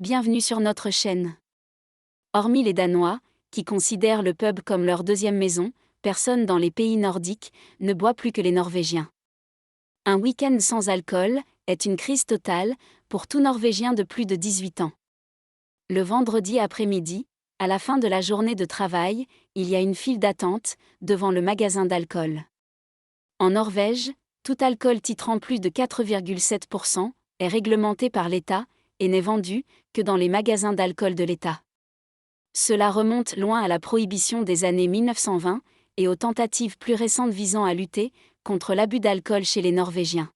Bienvenue sur notre chaîne. Hormis les Danois, qui considèrent le pub comme leur deuxième maison, personne dans les pays nordiques ne boit plus que les Norvégiens. Un week-end sans alcool est une crise totale pour tout Norvégien de plus de 18 ans. Le vendredi après-midi, à la fin de la journée de travail, il y a une file d'attente devant le magasin d'alcool. En Norvège, tout alcool titrant plus de 4,7% est réglementé par l'État et n'est vendu que dans les magasins d'alcool de l'État. Cela remonte loin à la prohibition des années 1920 et aux tentatives plus récentes visant à lutter contre l'abus d'alcool chez les Norvégiens.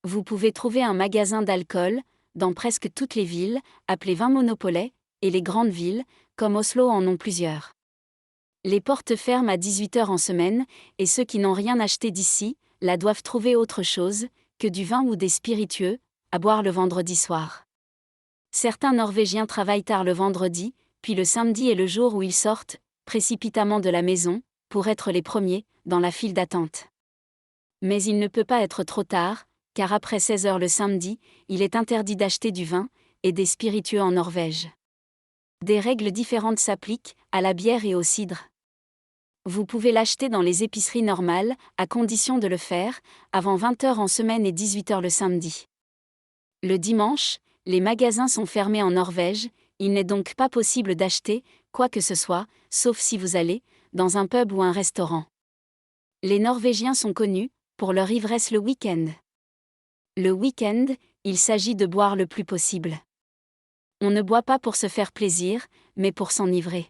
Vous pouvez trouver un magasin d'alcool dans presque toutes les villes, appelées Vinmonopolet, et les grandes villes, comme Oslo, en ont plusieurs. Les portes ferment à 18h en semaine, et ceux qui n'ont rien acheté d'ici, là doivent trouver autre chose que du vin ou des spiritueux à boire le vendredi soir. Certains Norvégiens travaillent tard le vendredi, puis le samedi est le jour où ils sortent précipitamment de la maison, pour être les premiers dans la file d'attente. Mais il ne peut pas être trop tard, car après 16h le samedi, il est interdit d'acheter du vin et des spiritueux en Norvège. Des règles différentes s'appliquent à la bière et au cidre. Vous pouvez l'acheter dans les épiceries normales, à condition de le faire avant 20h en semaine et 18h le samedi. Le dimanche, les magasins sont fermés en Norvège, il n'est donc pas possible d'acheter quoi que ce soit, sauf si vous allez dans un pub ou un restaurant. Les Norvégiens sont connus pour leur ivresse le week-end. Le week-end, il s'agit de boire le plus possible. On ne boit pas pour se faire plaisir, mais pour s'enivrer.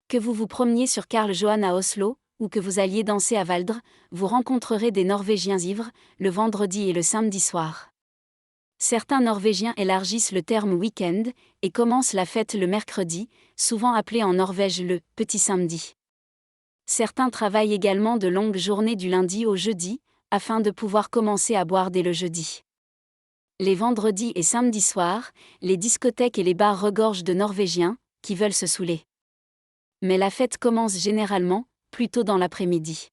Que vous vous promeniez sur Karl Johan à Oslo, ou que vous alliez danser à Valdres, vous rencontrerez des Norvégiens ivres, le vendredi et le samedi soir. Certains Norvégiens élargissent le terme week-end et commencent la fête le mercredi, souvent appelé en Norvège le « petit samedi ». Certains travaillent également de longues journées du lundi au jeudi, afin de pouvoir commencer à boire dès le jeudi. Les vendredis et samedis soirs, les discothèques et les bars regorgent de Norvégiens qui veulent se saouler. Mais la fête commence généralement plus tôt dans l'après-midi.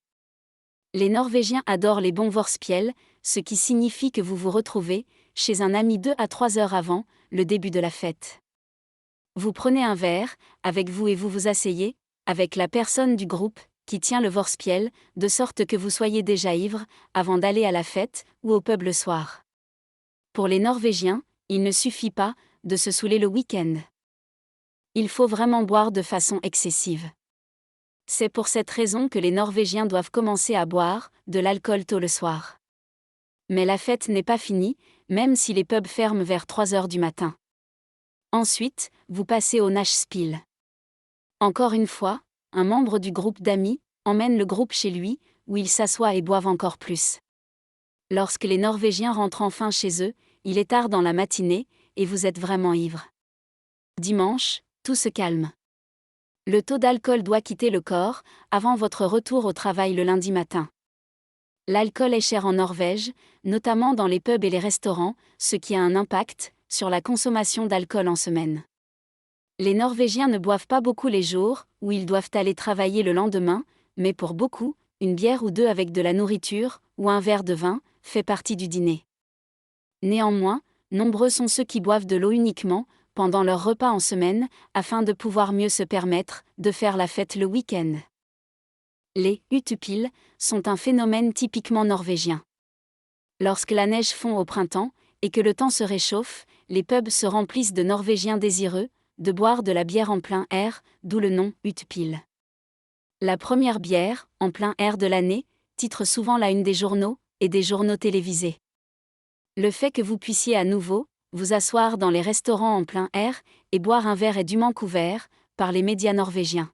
Les Norvégiens adorent les bons vorspiel, ce qui signifie que vous vous retrouvez chez un ami 2 à 3 heures avant le début de la fête. Vous prenez un verre avec vous et vous vous asseyez avec la personne du groupe qui tient le vorspiel, de sorte que vous soyez déjà ivre avant d'aller à la fête ou au pub le soir. Pour les Norvégiens, il ne suffit pas de se saouler le week-end. Il faut vraiment boire de façon excessive. C'est pour cette raison que les Norvégiens doivent commencer à boire de l'alcool tôt le soir. Mais la fête n'est pas finie, même si les pubs ferment vers 3h du matin. Ensuite, vous passez au Nachspiel. Encore une fois, un membre du groupe d'amis emmène le groupe chez lui, où ils s'assoient et boivent encore plus. Lorsque les Norvégiens rentrent enfin chez eux, il est tard dans la matinée, et vous êtes vraiment ivre. Dimanche, tout se calme. Le taux d'alcool doit quitter le corps avant votre retour au travail le lundi matin. L'alcool est cher en Norvège, notamment dans les pubs et les restaurants, ce qui a un impact sur la consommation d'alcool en semaine. Les Norvégiens ne boivent pas beaucoup les jours où ils doivent aller travailler le lendemain, mais pour beaucoup, une bière ou deux avec de la nourriture ou un verre de vin fait partie du dîner. Néanmoins, nombreux sont ceux qui boivent de l'eau uniquement pendant leur repas en semaine, afin de pouvoir mieux se permettre de faire la fête le week-end. Les utupil sont un phénomène typiquement norvégien. Lorsque la neige fond au printemps et que le temps se réchauffe, les pubs se remplissent de Norvégiens désireux de boire de la bière en plein air, d'où le nom utupil. La première bière, en plein air de l'année, titre souvent la une des journaux et des journaux télévisés. Le fait que vous puissiez à nouveau vous asseoir dans les restaurants en plein air et boire un verre est dûment couvert par les médias norvégiens.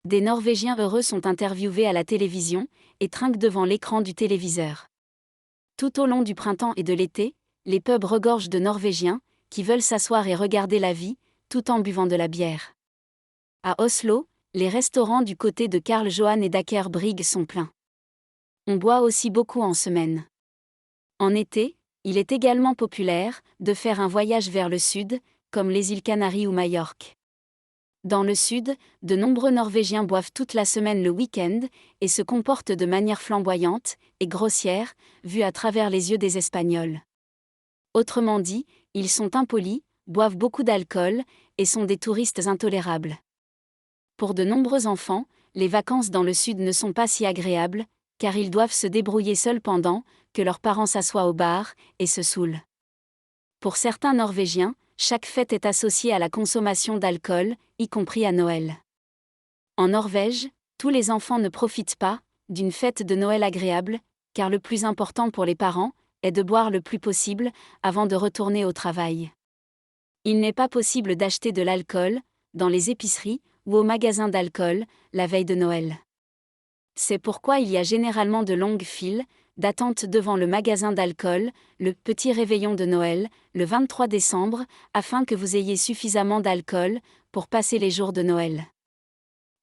Des Norvégiens heureux sont interviewés à la télévision et trinquent devant l'écran du téléviseur. Tout au long du printemps et de l'été, les pubs regorgent de Norvégiens qui veulent s'asseoir et regarder la vie, tout en buvant de la bière. À Oslo, les restaurants du côté de Karl Johan et d'Aker Brygge sont pleins. On boit aussi beaucoup en semaine. En été, il est également populaire de faire un voyage vers le sud, comme les îles Canaries ou Majorque. Dans le sud, de nombreux Norvégiens boivent toute la semaine le week-end et se comportent de manière flamboyante et grossière, vue à travers les yeux des Espagnols. Autrement dit, ils sont impolis, boivent beaucoup d'alcool, et sont des touristes intolérables. Pour de nombreux enfants, les vacances dans le sud ne sont pas si agréables, car ils doivent se débrouiller seuls pendant que leurs parents s'assoient au bar et se saoulent. Pour certains Norvégiens, chaque fête est associée à la consommation d'alcool, y compris à Noël. En Norvège, tous les enfants ne profitent pas d'une fête de Noël agréable, car le plus important pour les parents est de boire le plus possible avant de retourner au travail. Il n'est pas possible d'acheter de l'alcool dans les épiceries ou au magasin d'alcool la veille de Noël. C'est pourquoi il y a généralement de longues files d'attente devant le magasin d'alcool, le petit réveillon de Noël, le 23 décembre, afin que vous ayez suffisamment d'alcool pour passer les jours de Noël.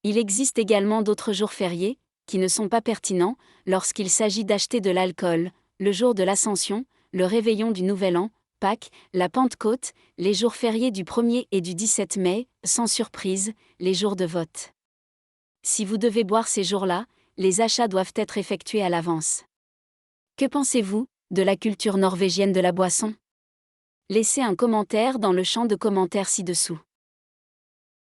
Il existe également d'autres jours fériés, qui ne sont pas pertinents lorsqu'il s'agit d'acheter de l'alcool, le jour de l'Ascension, le réveillon du Nouvel An, Pâques, la Pentecôte, les jours fériés du 1er et du 17 mai, sans surprise, les jours de vote. Si vous devez boire ces jours-là, les achats doivent être effectués à l'avance. Que pensez-vous de la culture norvégienne de la boisson ? Laissez un commentaire dans le champ de commentaires ci-dessous.